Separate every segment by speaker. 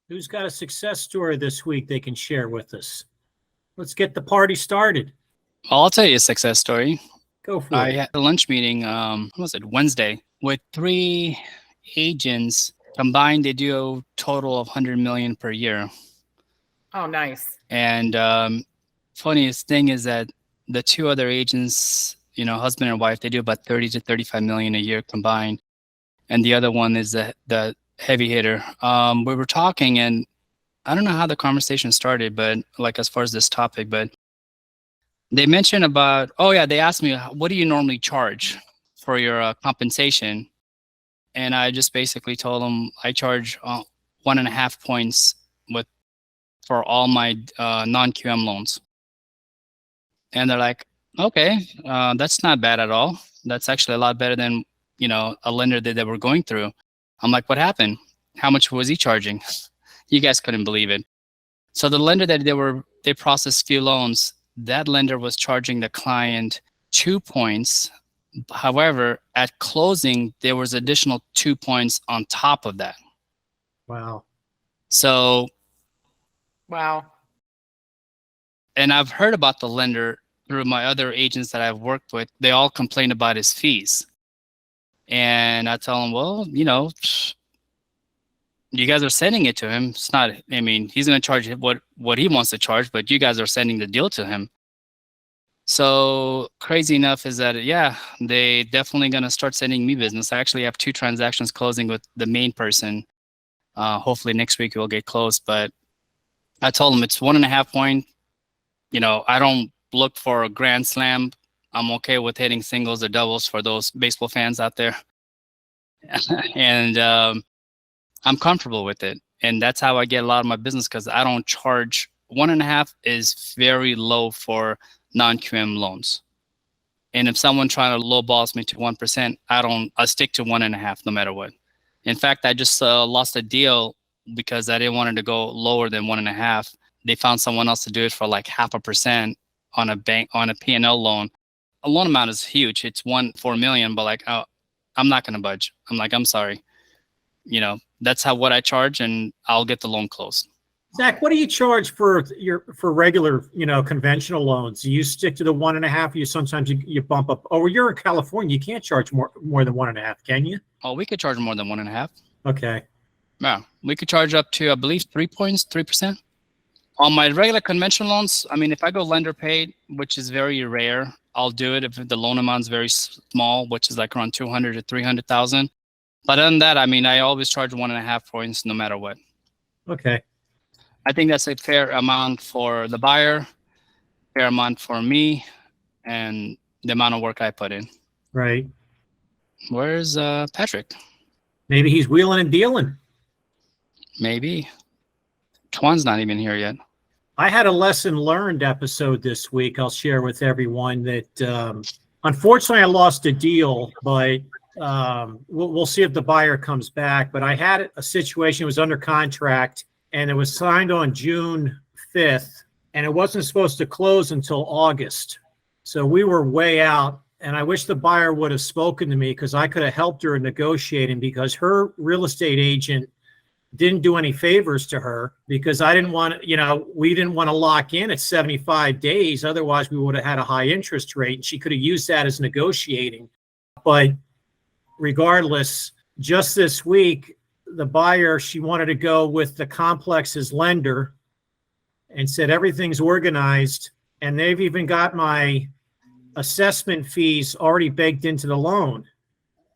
Speaker 1: Who's got a success story this week they can share with us? Let's get the party started.
Speaker 2: I'll tell you a success story.
Speaker 1: Go for
Speaker 2: I
Speaker 1: it.
Speaker 2: had a lunch meeting, what was it, Wednesday, with 3 agents. Combined, they do a total of 100 million per year.
Speaker 3: Oh, nice.
Speaker 2: And funniest thing is that the 2 other agents, husband and wife, they do about 30 to 35 million a year combined. And the other one is the heavy hitter. We were talking, and I don't know how the conversation started, but like as far as this topic, but they mentioned about, they asked me, what do you normally charge for your compensation? And I just basically told them I charge 1.5 points for all my non-QM loans. And they're like, okay, that's not bad at all. That's actually a lot better than, a lender that they were going through. I'm like, what happened? How much was he charging? You guys couldn't believe it. So the lender that they processed few loans, that lender was charging the client 2 points. However, at closing, there was additional 2 points on top of that.
Speaker 1: Wow.
Speaker 2: So.
Speaker 3: Wow.
Speaker 2: And I've heard about the lender through my other agents that I've worked with. They all complain about his fees. And I tell them, well, you guys are sending it to him. It's not, he's going to charge what he wants to charge, but you guys are sending the deal to him. So crazy enough is that, they definitely going to start sending me business. I actually have 2 transactions closing with the main person. Hopefully next week it will get closed. But I told them it's 1.5 point. I don't look for a grand slam. I'm okay with hitting singles or doubles for those baseball fans out there. And I'm comfortable with it. And that's how I get a lot of my business, because I don't charge. 1.5 is very low for non-QM loans. And if someone trying to lowballs me to 1%, I stick to 1.5 no matter what. In fact, I just lost a deal because I didn't want it to go lower than 1.5. They found someone else to do it for like 0.5% on a P&L loan. A loan amount is huge. It's 4 million, but I'm not going to budge. I'm like, I'm sorry. That's what I charge, and I'll get the loan closed.
Speaker 1: Zach, what do you charge for regular, conventional loans? Do you stick to the 1.5? You sometimes you bump up. Oh, you're in California. You can't charge more than 1.5, can you?
Speaker 2: Oh, we could charge more than 1.5.
Speaker 1: Okay.
Speaker 2: Yeah, we could charge up to, I believe, 3%. On my regular conventional loans, if I go lender paid, which is very rare, I'll do it if the loan amount is very small, which is like around 200 to 300,000. But other than that, I always charge 1.5 points no matter what.
Speaker 1: Okay.
Speaker 2: I think that's a fair amount for the buyer, fair amount for me, and the amount of work I put in.
Speaker 1: Right.
Speaker 2: Where's Patrick?
Speaker 1: Maybe he's wheeling and dealing.
Speaker 2: Maybe. Twan's not even here yet.
Speaker 1: I had a lesson learned episode this week I'll share with everyone that unfortunately I lost a deal, but we'll see if the buyer comes back. But I had a situation, it was under contract, and it was signed on June 5th, and it wasn't supposed to close until August. So we were way out, and I wish the buyer would have spoken to me, because I could have helped her in negotiating, because her real estate agent didn't do any favors to her, because I didn't want, we didn't want to lock in at 75 days. Otherwise, we would have had a high interest rate, and she could have used that as negotiating. But regardless, just this week, the buyer, she wanted to go with the complex's lender and said everything's organized, and they've even got my assessment fees already baked into the loan.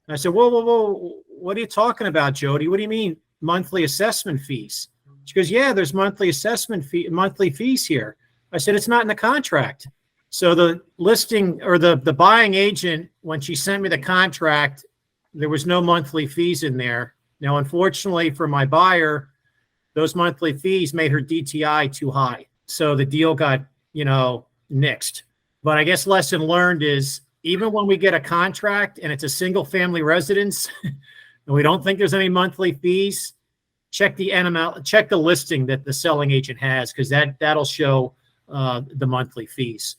Speaker 1: And I said, whoa, what are you talking about, Jody? What do you mean monthly assessment fees? She goes, yeah, there's monthly fees here. I said, it's not in the contract. So the listing, or the buying agent, when she sent me the contract, there was no monthly fees in there. Now, unfortunately for my buyer, those monthly fees made her DTI too high. So the deal got, nixed. But I guess lesson learned is, even when we get a contract and it's a single family residence and we don't think there's any monthly fees, check the NML, check the listing that the selling agent has, because that'll show the monthly fees.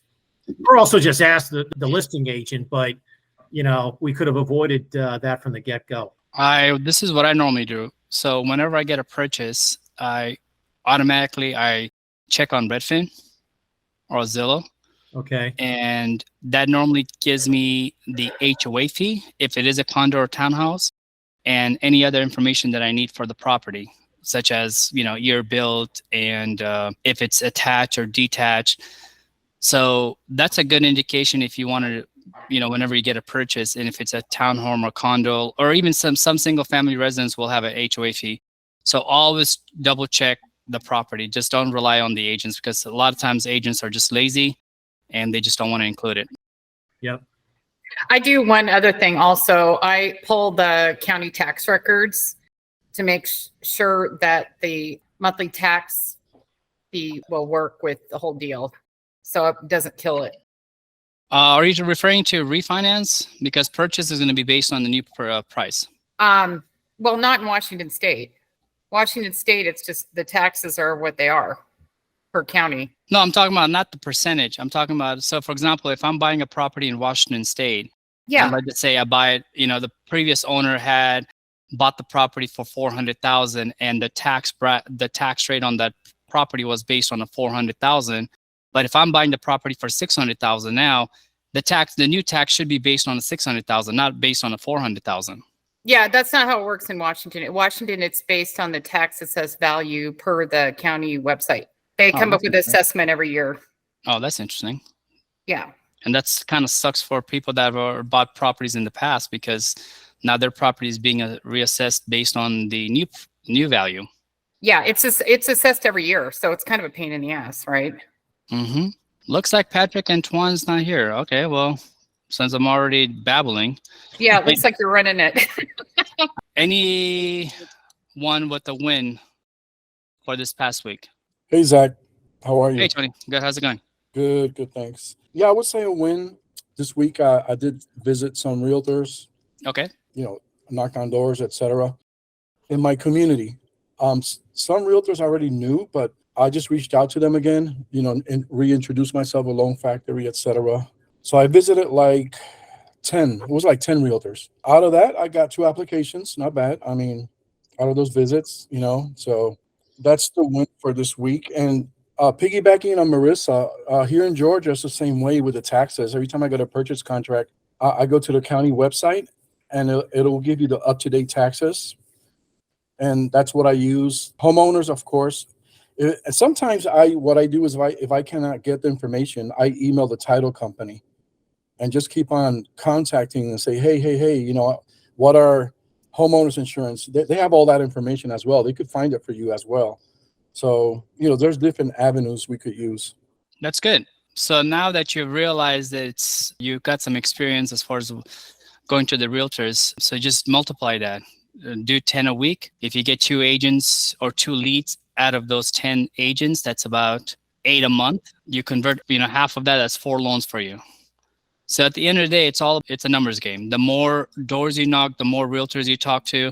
Speaker 1: Or also just ask the listing agent, but we could have avoided that from the get-go.
Speaker 2: This is what I normally do. So whenever I get a purchase, I automatically check on Redfin or Zillow.
Speaker 1: Okay.
Speaker 2: And that normally gives me the HOA fee if it is a condo or townhouse, and any other information that I need for the property, such as, year built and if it's attached or detached. So that's a good indication if you want to, whenever you get a purchase, and if it's a townhome or condo, or even some single family residents will have an HOA fee. So always double check the property. Just don't rely on the agents, because a lot of times agents are just lazy and they just don't want to include it.
Speaker 1: Yep.
Speaker 3: I do one other thing also. I pull the county tax records to make sure that the monthly tax fee will work with the whole deal, so it doesn't kill it.
Speaker 2: Are you referring to refinance? Because purchase is going to be based on the new price.
Speaker 3: Well, not in Washington State. Washington State, it's just the taxes are what they are per county.
Speaker 2: No, I'm talking about not the percentage. I'm talking about, so for example, if I'm buying a property in Washingon State,
Speaker 3: Yeah.
Speaker 2: and let's say I buy it, the previous owner had bought the property for $400,000, and the tax rate on that property was based on a $400,000. But if I'm buying the property for $600,000 now, the new tax should be based on a $600,000, not based on a $400,000.
Speaker 3: Yeah, that's not how it works in Washington. In Washington, it's based on the tax assessed value per the county website. They come up with an assessment every year.
Speaker 2: Oh, that's interesting.
Speaker 3: Yeah.
Speaker 2: And that's kind of sucks for people that have bought properties in the past, because now their property is being reassessed based on the new value.
Speaker 3: Yeah, it's assessed every year, so it's kind of a pain in the ass, right?
Speaker 2: Mm-hmm. Looks like Patrick Antoine's not here. Okay, well, since I'm already babbling.
Speaker 3: Yeah, it looks like you're running it.
Speaker 2: Anyone with a win for this past week?
Speaker 4: Hey, Zach. How are you?
Speaker 2: Hey, Tony. Good. How's it going?
Speaker 4: Good, thanks. Yeah, I would say a win this week. I did visit some realtors,
Speaker 2: Okay.
Speaker 4: knocked on doors, etc. in my community. Some realtors I already knew, but I just reached out to them again, and reintroduced myself, a loan factory, etc. So I visited like 10. It was like 10 realtors. Out of that, I got 2 applications. Not bad. I mean, out of those visits, so that's the win for this week. And piggybacking on Marissa, here in Georgia, it's the same way with the taxes. Every time I get a purchase contract, I go to the county website, and it'll give you the up-to-date taxes. And that's what I use. Homeowners, of course. Sometimes what I do is if I cannot get the information, I email the title company and just keep on contacting and say, hey, what are homeowners insurance? They have all that information as well. They could find it for you as well. So, there's different avenues we could use.
Speaker 2: That's good. So now that you've realized that you've got some experience as far as going to the realtors, so just multiply that. Do 10 a week. If you get 2 agents or 2 leads out of those 10 agents, that's about 8 a month. You convert, half of that, that's 4 loans for you. So at the end of the day, it's a numbers game. The more doors you knock, the more realtors you talk to,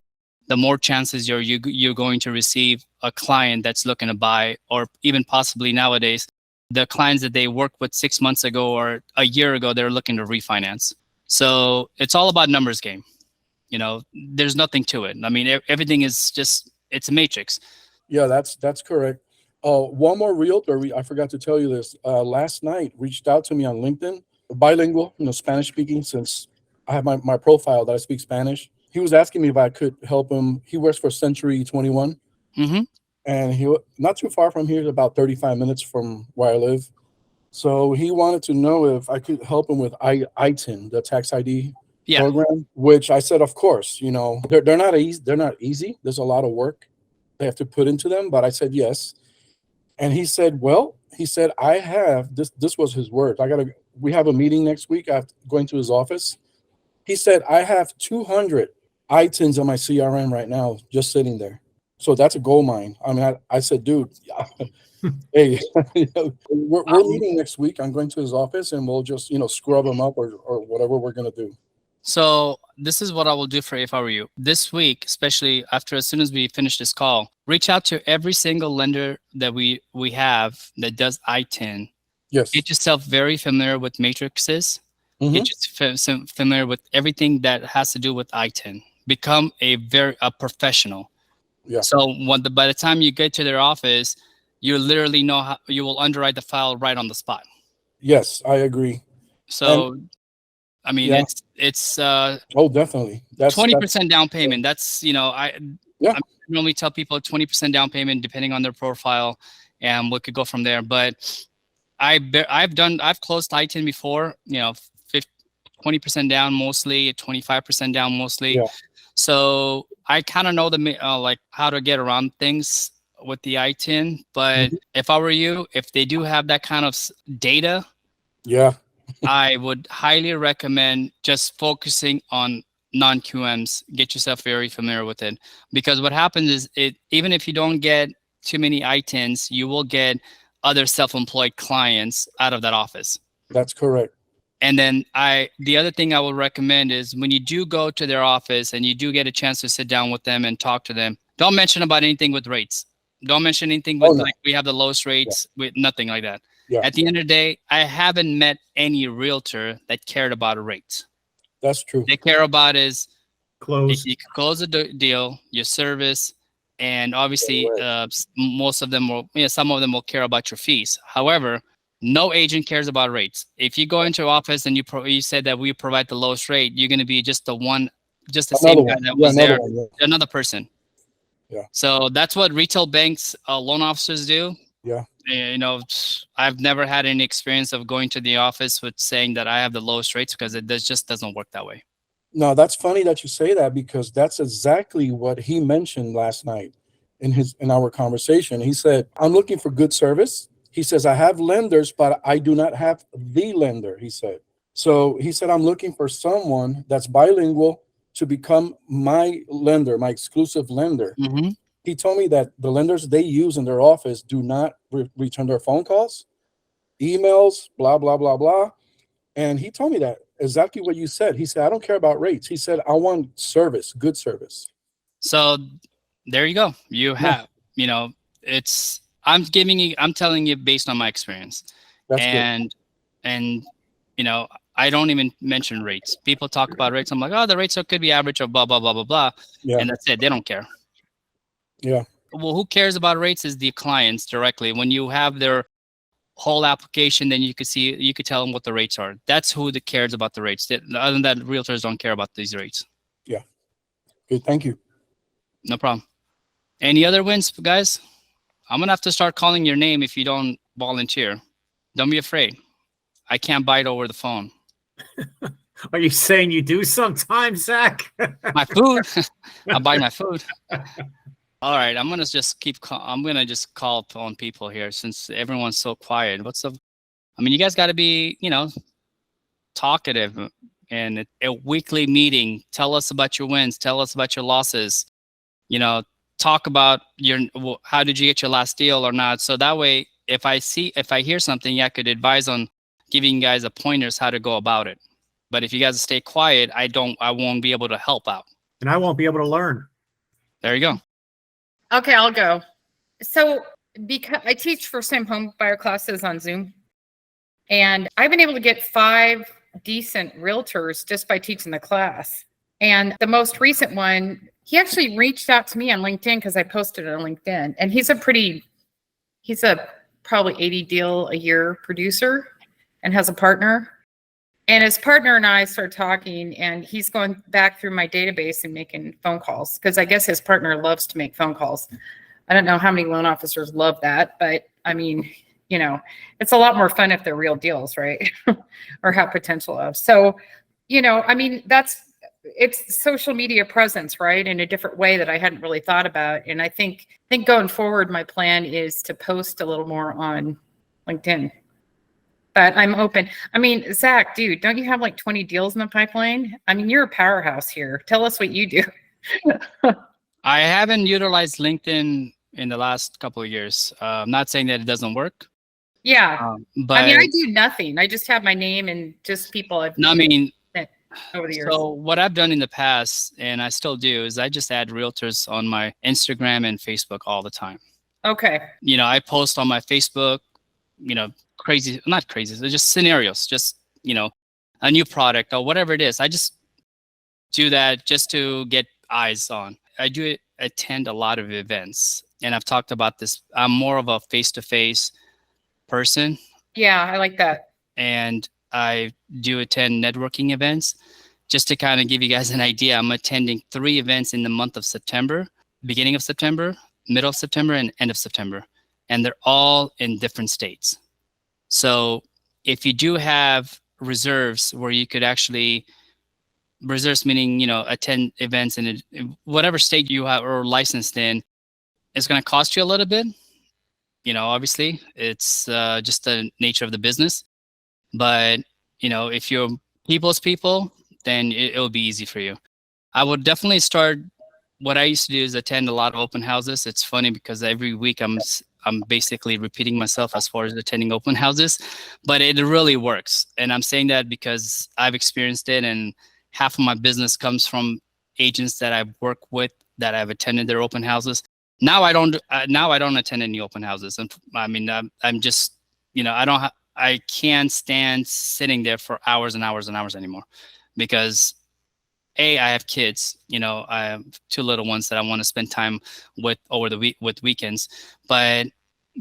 Speaker 2: the more chances you're going to receive a client that's looking to buy, or even possibly nowadays, the clients that they worked with 6 months ago or a year ago, they're looking to refinance. So it's all about numbers game. There's nothing to it. I mean, everything is it's a matrix.
Speaker 4: Yeah, that's correct. One more realtor, I forgot to tell you this, last night reached out to me on LinkedIn, bilingual, Spanish speaking, since I have my profile that I speak Spanish. He was asking me if I could help him. He works for Century 21.
Speaker 2: Mm-hmm.
Speaker 4: And he not too far from here, about 35 minutes from where I live. So he wanted to know if I could help him with ITIN, the tax ID program, which I said, of course. They're not easy. They're not easy. There's a lot of work they have to put into them, but I said yes. And he said, I have this. This was his words. We have a meeting next week. I'm going to his office. He said, I have 200 ITINs on my CRM right now, just sitting there. So that's a gold mine. I mean, I said, dude, hey, we're meeting next week. I'm going to his office, and we'll just, scrub them up or whatever we're going to do.
Speaker 2: So this is what I will do if I were you. This week, especially as soon as we finish this call, reach out to every single lender that we have that does ITIN.
Speaker 4: Yes.
Speaker 2: Get yourself very familiar with matrices.
Speaker 4: Mm-hmm.
Speaker 2: Get yourself familiar with everything that has to do with ITIN. Become a professional.
Speaker 4: Yeah.
Speaker 2: So by the time you get to their office, you literally know how you will underwrite the file right on the spot.
Speaker 4: Yes, I agree.
Speaker 2: So, I mean,
Speaker 4: yeah.
Speaker 2: it's
Speaker 4: Oh, definitely. That's
Speaker 2: 20% down payment. That's, you know, I normally tell people 20% down payment depending on their profile, and we could go from there. But I've closed ITIN before, you know, 20% down mostly, 25% down mostly.
Speaker 4: Yeah.
Speaker 2: So I kind of know like how to get around things with the ITIN. But if I were you, if they do have that kind of data,
Speaker 4: yeah,
Speaker 2: I would highly recommend just focusing on non-QMs. Get yourself very familiar with it, because what happens is even if you don't get too many ITINs, you will get other self-employed clients out of that office.
Speaker 4: That's correct.
Speaker 2: And then the other thing I would recommend is when you do go to their office and you do get a chance to sit down with them and talk to them, don't mention about anything with rates. Don't mention anything with like we have the lowest rates, with nothing like that.
Speaker 4: Yeah.
Speaker 2: At the end of the day, I haven't met any realtor that cared about rates.
Speaker 4: That's true.
Speaker 2: They care about is
Speaker 1: Close.
Speaker 2: if you can close the deal, your service, and obviously most of them will, some of them will care about your fees. However, no agent cares about rates. If you go into office and you said that we provide the lowest rate, you're going to be just the same guy that was there, another person.
Speaker 4: Yeah.
Speaker 2: So that's what retail banks, loan officers do.
Speaker 4: Yeah.
Speaker 2: You know, I've never had any experience of going to the office with saying that I have the lowest rates, because it just doesn't work that way.
Speaker 4: No, that's funny that you say that, because that's exactly what he mentioned last night in our conversation. He said, I'm looking for good service. He says, I have lenders, but I do not have the lender, he said. So he said, I'm looking for someone that's bilingual to become my lender, my exclusive lender. He told me that the lenders they use in their office do not return their phone calls, emails, blah, blah, blah, blah. And he told me that exactly what you said. He said, I don't care about rates. He said, I want service, good service. So
Speaker 2: there you go. You have, you know, I'm telling you based on my experience.
Speaker 4: That's
Speaker 2: good. And, you know, I don't even mention rates. People talk about rates. I'm like, oh, the rates could be average or blah, blah, blah, blah, blah. Yeah. And that's it. They don't care.
Speaker 4: Yeah.
Speaker 2: Well, who cares about rates is the clients directly. When you have their whole application, then you could tell them what the rates are. That's who that cares about the rates. Other than that, realtors don't care about these rates.
Speaker 4: Yeah. Good. Thank you.
Speaker 2: No problem. Any other wins, guys? I'm going to have to start calling your name if you don't volunteer. Don't be afraid. I can't bite over the phone.
Speaker 1: Are you saying you do sometimes, Zach?
Speaker 2: My food. I buy my food. All right. I'm going to just call on people here since everyone's so quiet. I mean, you guys got to be, you know, talkative, and a weekly meeting. Tell us about your wins. Tell us about your losses. You know, talk about how did you get your last deal or not. So that way, if I hear something, I could advise on giving you guys a pointers how to go about it. But if you guys stay quiet, I won't be able to help out.
Speaker 1: And I won't be able to learn.
Speaker 2: There you go.
Speaker 3: Okay, I'll go. So because I teach first-time home buyer classes on Zoom, and I've been able to get 5 decent realtors just by teaching the class. And the most recent one, he actually reached out to me on LinkedIn because I posted it on LinkedIn. And he's a probably 80 deal a year producer and has a partner. And his partner and I started talking, and he's going back through my database and making phone calls because I guess his partner loves to make phone calls. I don't know how many loan officers love that, but I mean, you know, it's a lot more fun if they're real deals, right? Or have potential of. So, you know, I mean, it's social media presence, right? In a different way that I hadn't really thought about. And I think going forward, my plan is to post a little more on LinkedIn. But I'm open. I mean, Zach, dude, don't you have like 20 deals in the pipeline? I mean, you're a powerhouse here. Tell us what you do.
Speaker 2: I haven't utilized LinkedIn in the last couple of years. I'm not saying that it doesn't work.
Speaker 3: Yeah.
Speaker 2: But
Speaker 3: I mean, I do nothing. I just have my name and just people I've met over the years.
Speaker 2: So what I've done in the past, and I still do, is I just add realtors on my Instagram and Facebook all the time.
Speaker 3: Okay.
Speaker 2: You know, I post on my Facebook, you know, not crazy, they're just scenarios, just, you know, a new product or whatever it is. I just do that just to get eyes on. I do it attend a lot of events, and I've talked about this. I'm more of a face-to-face person,
Speaker 3: Yeah, I like that.
Speaker 2: and I do attend networking events. Just to kind of give you guys an idea, I'm attending 3 events in the month of September, beginning of September, middle of September, and end of September. And they're all in different states. So if you do have reserves where you could actually, reserves meaning, attend events in whatever state you have or licensed in, it's going to cost you a little bit. Obviously, it's just the nature of the business. But, if you're people's people, then it'll be easy for you. I would definitely start. What I used to do is attend a lot of open houses. It's funny because every week I'm basically repeating myself as far as attending open houses, but it really works. And I'm saying that because I've experienced it, and half of my business comes from agents that I've worked with that I've attended their open houses. Now I don't attend any open houses. And I'm just, I can't stand sitting there for hours and hours and hours anymore, because I have kids. I have 2 little ones that I want to spend time with over the week, with weekends. But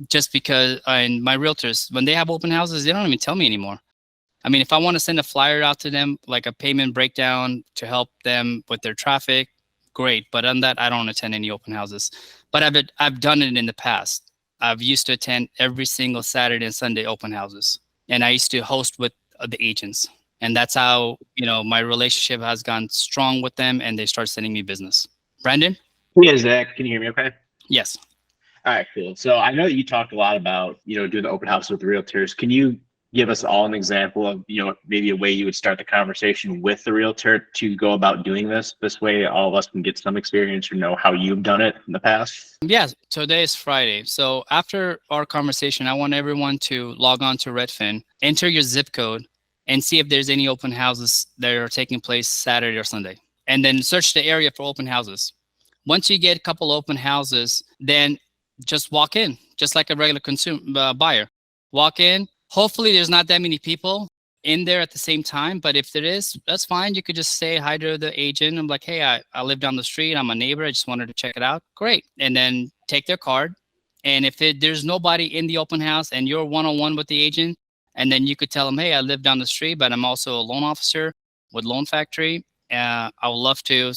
Speaker 2: just because, and my realtors, when they have open houses, they don't even tell me anymore. If I want to send a flyer out to them, like a payment breakdown to help them with their traffic, great. But on that, I don't attend any open houses. But I've done it in the past. I've used to attend every single Saturday and Sunday open houses, and I used to host with the agents. And that's how, my relationship has gone strong with them, and they start sending me business. Brandon?
Speaker 5: Yeah, Zach, can you hear me okay?
Speaker 2: Yes.
Speaker 5: All right, cool. So I know that you talked a lot about, doing the open house with the realtors. Can you give us all an example of, maybe a way you would start the conversation with the realtor to go about doing this? This way all of us can get some experience or know how you've done it in the past.
Speaker 2: Yes, today is Friday. So after our conversation, I want everyone to log on to Redfin, enter your zip code, and see if there's any open houses that are taking place Saturday or Sunday. And then search the area for open houses. Once you get a couple open houses, then just walk in, just like a regular buyer. Walk in. Hopefully there's not that many people in there at the same time, but if there is, that's fine. You could just say hi to the agent. I'm like, hey, I live down the street. I'm a neighbor. I just wanted to check it out. Great. And then take their card. And if there's nobody in the open house and you're one-on-one with the agent, and then you could tell them, hey, I live down the street, but I'm also a loan officer with Loan Factory. I would love to,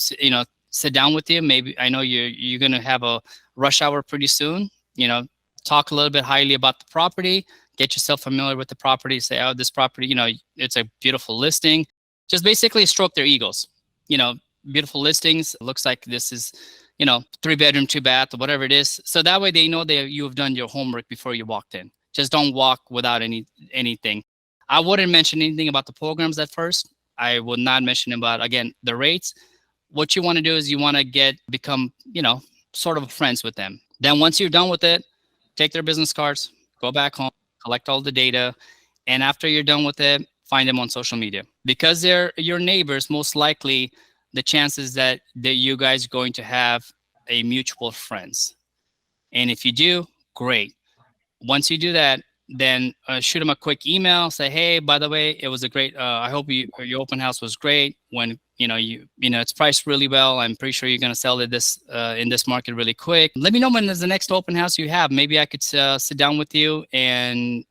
Speaker 2: sit down with you. Maybe I know you're going to have a rush hour pretty soon. Talk a little bit highly about the property. Get yourself familiar with the property. Say, oh, this property, it's a beautiful listing. Just basically stroke their egos. Beautiful listings. It looks like this is, 3-bedroom, 2-bath, or whatever it is. So that way they know that you have done your homework before you walked in. Just don't walk without anything. I wouldn't mention anything about the programs at first. I would not mention about, again, the rates. What you want to do is you want to become, sort of friends with them. Then once you're done with it, take their business cards, go back home, collect all the data. And after you're done with it, find them on social media. Because they're your neighbors, most likely the chances that you guys are going to have a mutual friends. And if you do, great. Once you do that, then shoot them a quick email. Say, hey, by the way, it was a great. I hope your open house was great. When it's priced really well. I'm pretty sure you're gonna sell it in this market really quick. Let me know when there's the next open house you have. Maybe I could sit down with you and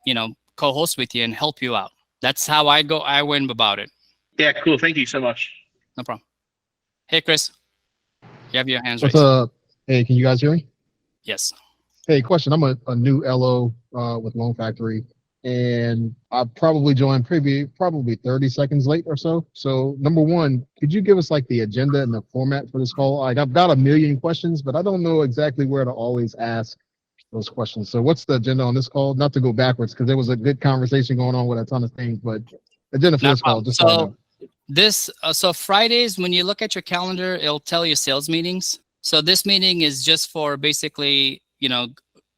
Speaker 2: co-host with you and help you out. That's how I went about it.
Speaker 5: Yeah, cool. Thank you so much.
Speaker 2: No problem. Hey, Chris, you have your hands
Speaker 6: What's
Speaker 2: raised.
Speaker 6: up? Hey, can you guys hear me?
Speaker 2: Yes.
Speaker 6: Hey, question. I'm a new LO with Loan Factory, and I probably joined probably 30 seconds late or so. So number one, could you give us like the agenda and the format for this call? Like I've got a million questions, but I don't know exactly where to always ask those questions. So what's the agenda on this call? Not to go backwards, because there was a good conversation going on with a ton of things, but agenda for this call. Just
Speaker 2: so Fridays, when you look at your calendar, it'll tell you sales meetings. So this meeting is just for basically,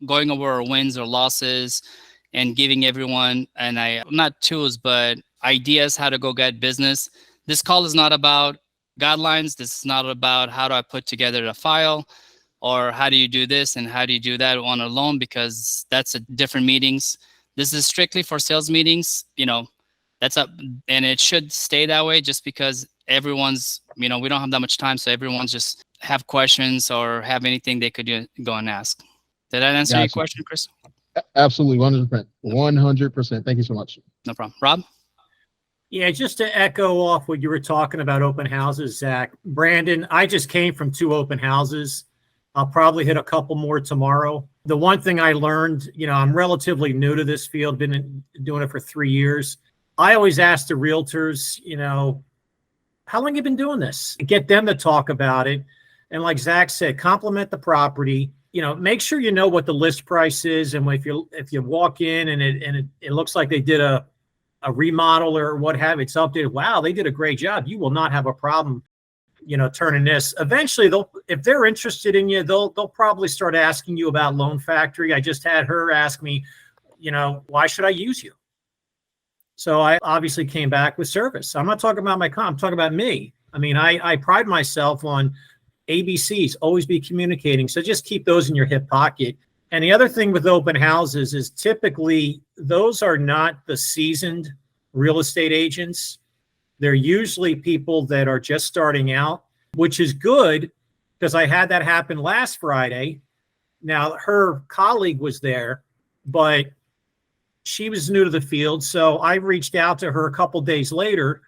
Speaker 2: going over our wins or losses and giving everyone, not tools, but ideas how to go get business. This call is not about guidelines. This is not about how do I put together a file or how do you do this and how do you do that on a loan, because that's a different meetings. This is strictly for sales meetings, and it should stay that way just because everyone's, we don't have that much time. So everyone's just have questions or have anything, they could go and ask. Did that answer your
Speaker 6: Gotcha.
Speaker 2: question, Chris?
Speaker 6: Absolutely, 100%. 100%. Thank you so much.
Speaker 2: No problem. Rob?
Speaker 1: Yeah, just to echo off what you were talking about open houses, Zach. Brandon, I just came from 2 open houses. I'll probably hit a couple more tomorrow. The one thing I learned, I'm relatively new to this field, been doing it for 3 years. I always ask the realtors, how long you been doing this? Get them to talk about it. And like Zach said, compliment the property. Make sure you know what the list price is. And if you walk in and it looks like they did a remodel or what have you, it's updated. Wow, they did a great job. You will not have a problem, turning this. Eventually, if they're interested in you, they'll probably start asking you about Loan Factory. I just had her ask me, why should I use you? So I obviously came back with service. I'm not talking about my I'm talking about me. I mean, I pride myself on ABCs, always be communicating. So just keep those in your hip pocket. And the other thing with open houses is typically those are not the seasoned real estate agents. They're usually people that are just starting out, which is good because I had that happen last Friday. Now, her colleague was there, but she was new to the field. So I reached out to her a couple days later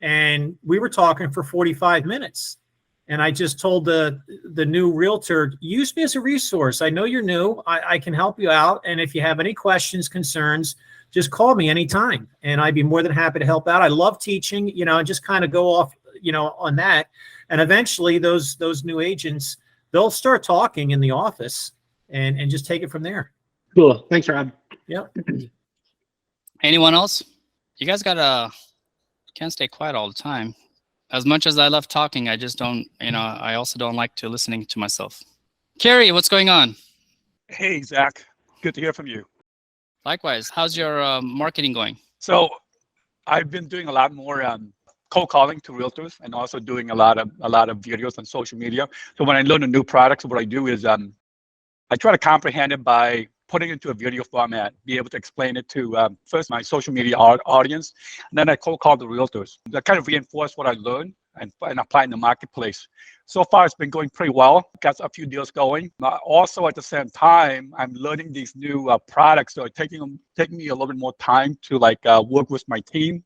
Speaker 1: and we were talking for 45 minutes. And I just told the new realtor, use me as a resource. I know you're new. I can help you out. And if you have any questions, concerns, just call me anytime. And I'd be more than happy to help out. I love teaching, and just kind of go off, on that. And eventually those new agents, they'll start talking in the office and just take it from there.
Speaker 5: Cool. Thanks, Rob.
Speaker 1: Yep.
Speaker 2: Anyone else? You guys can't stay quiet all the time. As much as I love talking, I just don't, I also don't like to listening to myself. Kerry, what's going on?
Speaker 7: Hey, Zach. Good to hear from you.
Speaker 2: Likewise. How's your marketing going?
Speaker 7: So I've been doing a lot more cold calling to realtors and also doing a lot of videos on social media. So when I learn a new product, what I do is I try to comprehend it by putting it into a video format, be able to explain it to first my social media audience, and then I cold call the realtors. That kind of reinforce what I learned and apply in the marketplace. So far, it's been going pretty well. Got a few deals going. Also, at the same time, I'm learning these new products. So it's taking me a little bit more time to work with my team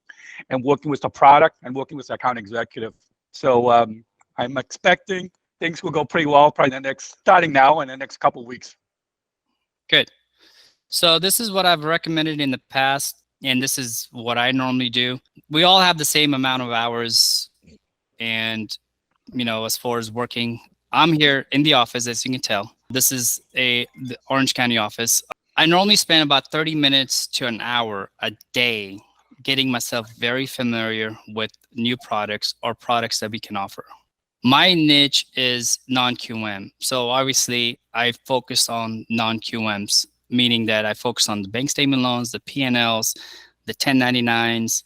Speaker 7: and working with the product and working with the account executive. So I'm expecting things will go pretty well probably starting now in the next couple of weeks.
Speaker 2: Good. So this is what I've recommended in the past, and this is what I normally do. We all have the same amount of hours, and as far as working, I'm here in the office, as you can tell. This is the Orange County office. I normally spend about 30 minutes to an hour a day getting myself very familiar with new products or products that we can offer. My niche is non-QM. So obviously I focus on non-QMs, meaning that I focus on the bank statement loans, the P&Ls, the 1099s,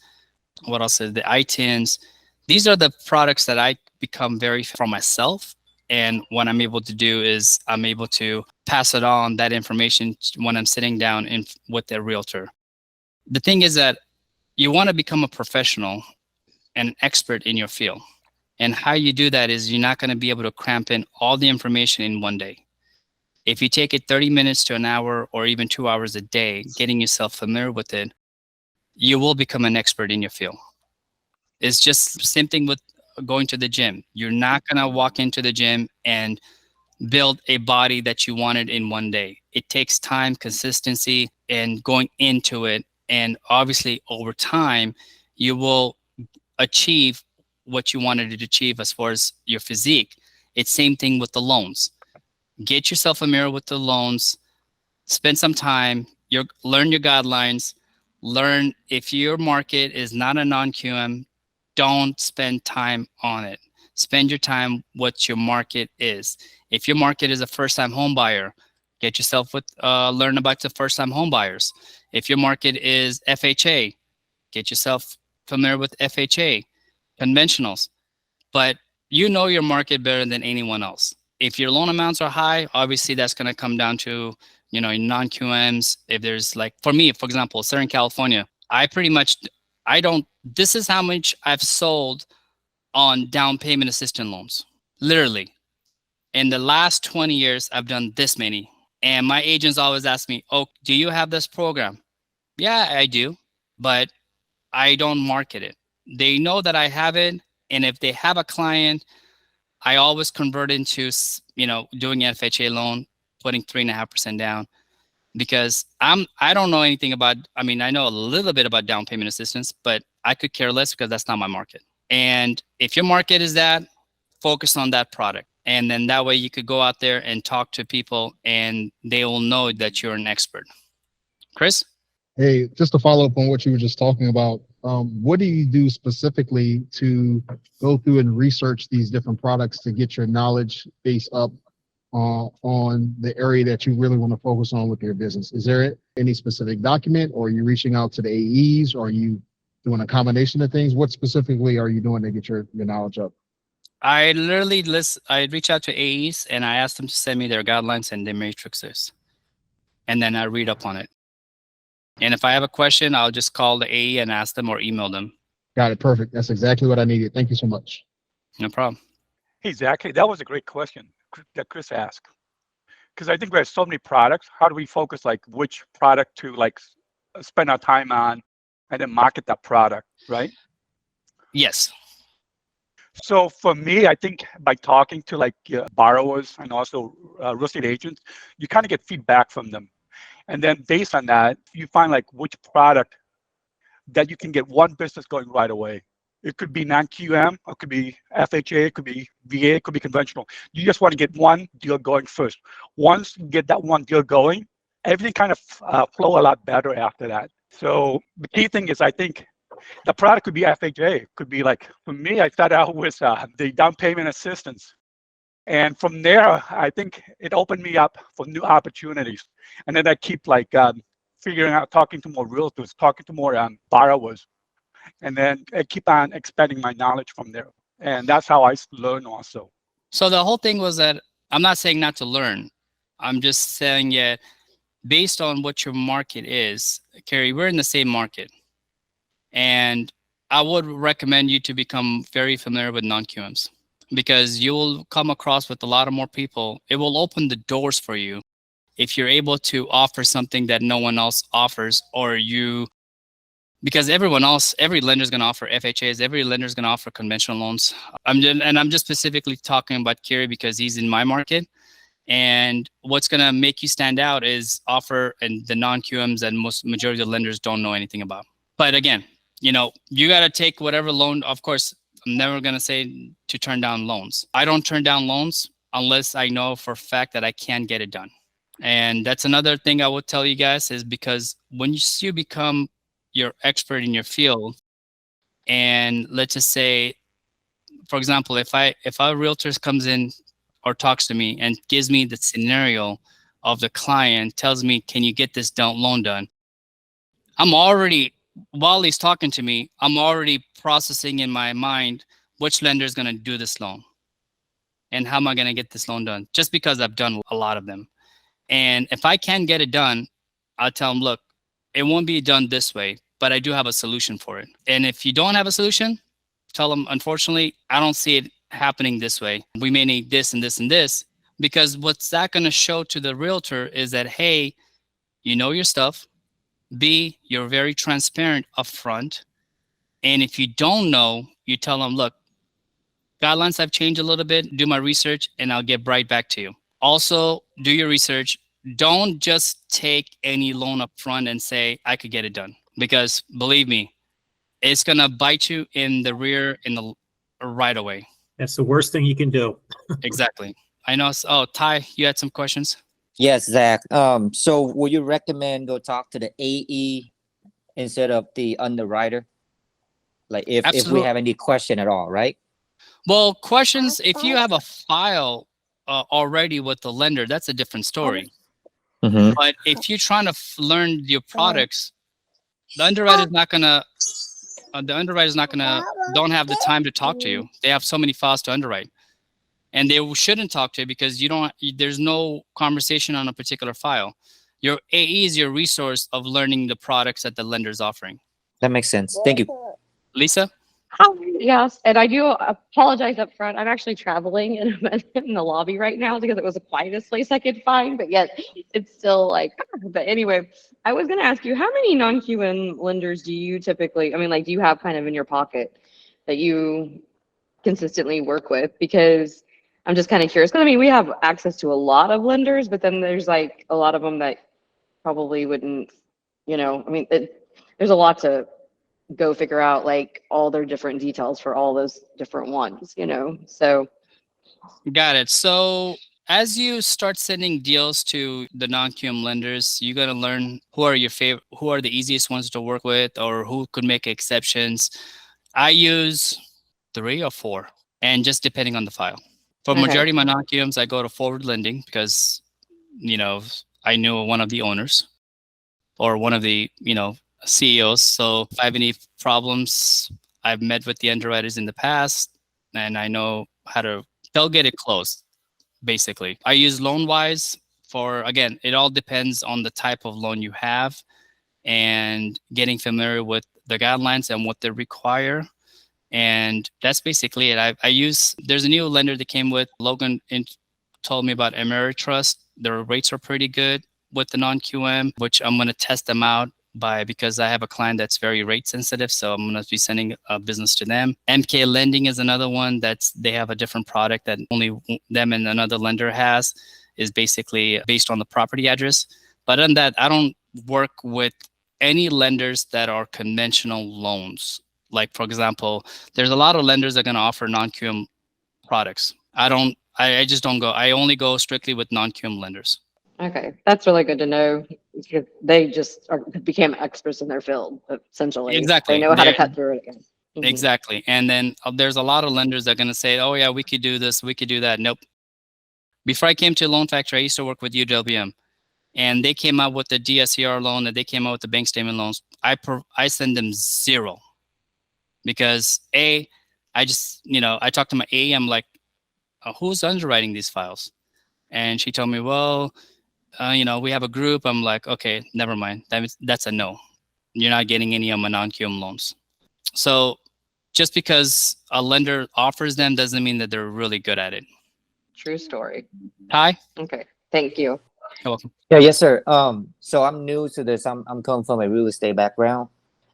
Speaker 2: what else is the ITINs. These are the products that I become very for myself. And what I'm able to do is I'm able to pass it on, that information, when I'm sitting down with the realtor. The thing is that you want to become a professional and an expert in your field. And how you do that is you're not going to be able to cramp in all the information in one day. If you take it 30 minutes to an hour or even 2 hours a day, getting yourself familiar with it, you will become an expert in your field. It's just the same thing with going to the gym. You're not going to walk into the gym and build a body that you wanted in one day. It takes time, consistency, and going into it. And obviously, over time, you will achieve what you wanted to achieve as far as your physique. It's same thing with the loans. Get yourself familiar with the loans, spend some time, learn your guidelines, learn if your market is not a non-QM, don't spend time on it. Spend your time what your market is. If your market is a first-time home buyer, get yourself learn about the first-time home buyers. If your market is FHA, get yourself familiar with FHA, conventionals. But you know your market better than anyone else. If your loan amounts are high, obviously that's going to come down to, non-QMs. If there's for me, for example, Southern California, this is how much I've sold on down payment assistance loans. Literally, in the last 20 years, I've done this many. And my agents always ask me, oh, do you have this program? Yeah, I do, but I don't market it. They know that I have it. And if they have a client, I always convert into, doing FHA loan, putting 3.5% down, because I don't know anything about, I know a little bit about down payment assistance, but I could care less because that's not my market. And if your market is that, focus on that product. And then that way you could go out there and talk to people and they will know that you're an expert. Chris?
Speaker 6: Hey, just to follow up on what you were just talking about, what do you do specifically to go through and research these different products to get your knowledge base up on the area that you really want to focus on with your business? Is there any specific document, or are you reaching out to the AEs, or are you doing a combination of things? What specifically are you doing to get your knowledge up?
Speaker 2: I literally I reach out to AEs and I ask them to send me their guidelines and their matrices. And then I read up on it. And if I have a question, I'll just call the AE and ask them or email them.
Speaker 6: Got it. Perfect. That's exactly what I needed. Thank you so much.
Speaker 2: No problem.
Speaker 7: Hey, Zach, that was a great question that Chris asked. Because I think we have so many products. How do we focus like which product to like spend our time on and then market that product, right?
Speaker 2: Yes.
Speaker 7: So for me, I think by talking to like borrowers and also real estate agents, you kind of get feedback from them. And then based on that, you find like which product that you can get one business going right away. It could be non-QM, it could be FHA, it could be VA, it could be conventional. You just want to get one deal going first. Once you get that one deal going, everything kind of flow a lot better after that. So the key thing is, I think, the product could be FHA. It could be like, for me, I started out with the down payment assistance. And from there, I think it opened me up for new opportunities. And then I keep like figuring out, talking to more realtors, talking to more borrowers. And then I keep on expanding my knowledge from there. And that's how I learn also.
Speaker 2: So the whole thing was that I'm not saying not to learn. I'm just saying, yeah, based on what your market is, Kerry, we're in the same market. And I would recommend you to become very familiar with non-QMs, because you will come across with a lot of more people. It will open the doors for you if you're able to offer something that no one else offers, or because every lender is going to offer FHAs, every lender is going to offer conventional loans. I'm just specifically talking about Kerry because he's in my market. And what's going to make you stand out is offer and the non-QMs that majority of the lenders don't know anything about. But again, you got to take whatever loan. Of course, I'm never going to say to turn down loans. I don't turn down loans unless I know for a fact that I can get it done. And that's another thing I would tell you guys, is because when you become your expert in your field, and let's just say, for example, if a realtor comes in or talks to me and gives me the scenario of the client, tells me, can you get this loan done? While he's talking to me, I'm already processing in my mind which lender is going to do this loan and how am I going to get this loan done, just because I've done a lot of them. And if I can get it done, I'll tell them, look, it won't be done this way, but I do have a solution for it. And if you don't have a solution, tell them, unfortunately, I don't see it happening this way. We may need this and this and this, because what's that going to show to the realtor is that, hey, you know your stuff. B, you're very transparent upfront. And if you don't know, you tell them, look, guidelines have changed a little bit, do my research, and I'll get right back to you. Also, do your research. Don't just take any loan up front and say, I could get it done. Because believe me, it's going to bite you in the rear right away.
Speaker 1: That's the worst thing you can do.
Speaker 2: Exactly. I know. Oh, Ty, you had some questions?
Speaker 8: Yes, Zach. So would you recommend go talk to the AE instead of the underwriter? Like if we have any question at all, right?
Speaker 2: Well, questions, if you have a file already with the lender, that's a different story.
Speaker 8: Mm-hmm.
Speaker 2: But if you're trying to learn your products, the underwriter's not gonna don't have the time to talk to you. They have so many files to underwrite. And they shouldn't talk to you because there's no conversation on a particular file. Your AE is your resource of learning the products that the lender is offering.
Speaker 8: That makes sense. Thank you.
Speaker 2: Lisa?
Speaker 9: Yes, and I do apologize up front. I'm actually traveling and I'm in the lobby right now because it was the quietest place I could find, but yet it's still like, but anyway, I was going to ask you, how many non-QM lenders do you typically, I mean, like, do you have kind of in your pocket that you consistently work with? Because I'm just kind of curious, because I mean, we have access to a lot of lenders, but then there's like a lot of them that probably wouldn't, I mean, there's a lot to go figure out, like all their different details for all those different ones, so.
Speaker 2: Got it. So as you start sending deals to the non-QM lenders, you got to learn who are the easiest ones to work with, or who could make exceptions. I use 3 or 4, and just depending on the file. For
Speaker 9: Okay.
Speaker 2: majority of my non-QMs, I go to forward lending because, I knew one of the owners or one of the, CEOs. So if I have any problems, I've met with the underwriters in the past, and I know they'll get it closed, basically. I use LoanWise for, again, it all depends on the type of loan you have and getting familiar with the guidelines and what they require. And that's basically it. There's a new lender that came with Logan and told me about 𝐅𝐅𝐅𝐈. Their rates are pretty good with the non-QM, which I'm going to test them out because I have a client that's very rate sensitive. So I'm going to be sending a business to them. MK Lending is another one they have a different product that only them and another lender has, is basically based on the property address. But other than that, I don't work with any lenders that are conventional loans. Like, for example, there's a lot of lenders that are going to offer non-QM products. I just don't go. I only go strictly with non-QM lenders.
Speaker 9: Okay, that's really good to know, because they just became experts in their field, essentially.
Speaker 2: Exactly.
Speaker 9: They know how to cut through it again. Mhm.
Speaker 2: Exactly. And then there's a lot of lenders that are going to say, oh yeah, we could do this, we could do that. Nope. Before I came to Loan Factory, I used to work with UWM, and they came out with the DSCR loan, and they came out with the bank statement loans. I send them 0 because I talked to my I'm like, who's underwriting these files? And she told me, well, we have a group. I'm like, okay, never mind. That's a no. You're not getting any of my non-QM loans. So just because a lender offers them doesn't mean that they're really good at it.
Speaker 9: True story.
Speaker 2: Hi.
Speaker 9: Okay, thank you.
Speaker 2: You're welcome.
Speaker 8: Yeah, yes, sir. So I'm new to this. I'm coming from a real estate background,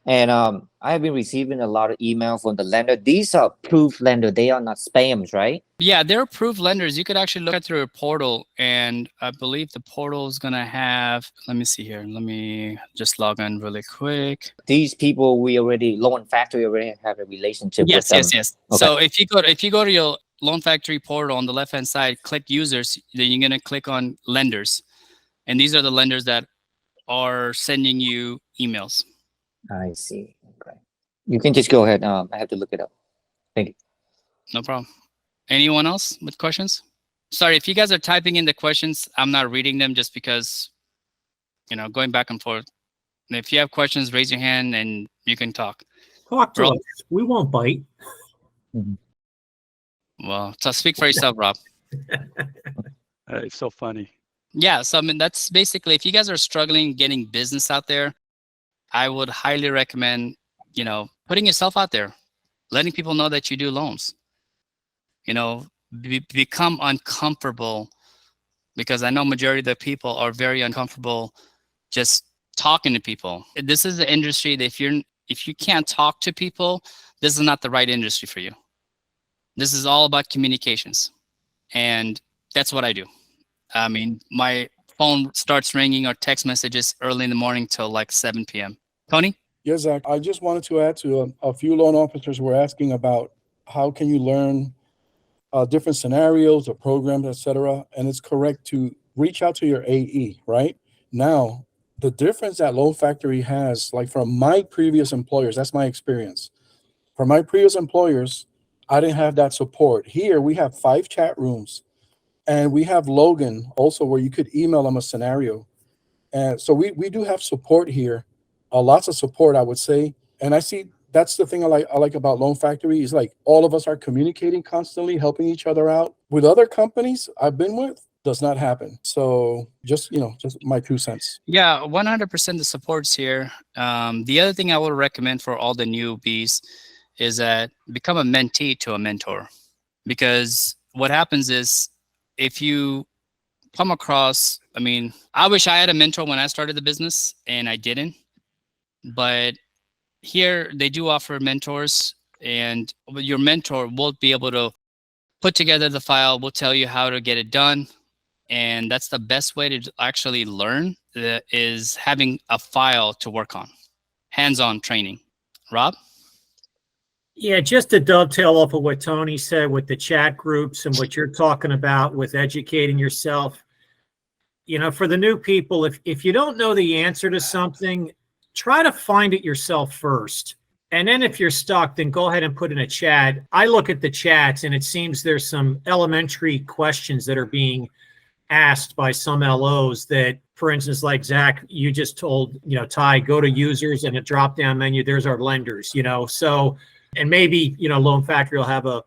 Speaker 8: and I have been receiving a lot of email from the lender. These are approved lender. They are not spams, right?
Speaker 2: Yeah, they're approved lenders. You could actually look at their portal, and I believe the portal is gonna have. Let me see here. Let me just log in really quick.
Speaker 8: These people, Loan Factory already have a relationship with them.
Speaker 2: Yes.
Speaker 8: Okay.
Speaker 2: So if you go to your Loan Factory portal on the left hand side, click users, then you're gonna click on lenders, and these are the lenders that are sending you emails.
Speaker 8: I see. Okay. You can just go ahead. I have to look it up. Thank you.
Speaker 2: No problem. Anyone else with questions? Sorry, if you guys are typing in the questions, I'm not reading them just because, going back and forth. And if you have questions, raise your hand and you can talk.
Speaker 1: Talk to us. We won't bite.
Speaker 2: Well, so speak for yourself, Rob.
Speaker 7: It's so funny.
Speaker 2: Yeah, so I mean, that's basically, if you guys are struggling getting business out there, I would highly recommend, putting yourself out there, letting people know that you do loans. Become uncomfortable, because I know majority of the people are very uncomfortable just talking to people. This is an industry that if you can't talk to people, this is not the right industry for you. This is all about communications, and that's what I do. I mean, my phone starts ringing or text messages early in the morning till like 7 p.m. Tony?
Speaker 4: Yes, Zach. I just wanted to add to a few loan officers were asking about how can you learn different scenarios or programs, etc. And it's correct to reach out to your AE, right? Now, the difference that Loan Factory has, like from my previous employers, that's my experience. For my previous employers, I didn't have that support. Here, we have 5 chat rooms, and we have Logan also where you could email them a scenario. And so we do have support here, lots of support, I would say. And I see that's the thing I like about Loan Factory is like all of us are communicating constantly, helping each other out. With other companies I've been with, does not happen. So just my 2 cents.
Speaker 2: Yeah, 100% the support's here. The other thing I would recommend for all the newbies is that become a mentee to a mentor. Because what happens is if you come across, I mean, I wish I had a mentor when I started the business and I didn't, but here they do offer mentors, and your mentor will be able to put together the file, will tell you how to get it done. And that's the best way to actually learn, is having a file to work on, hands-on training. Rob?
Speaker 1: Yeah, just to dovetail off of what Tony said with the chat groups and what you're talking about with educating yourself, you know, for the new people, if you don't know the answer to something, try to find it yourself first. And then if you're stuck, then go ahead and put in a chat. I look at the chats and it seems there's some elementary questions that are being asked by some LOs that, for instance, like Zach, you just told, you know, Ty, go to users and a drop-down menu, there's our lenders, you know, so, and maybe, you know, Loan Factory will have a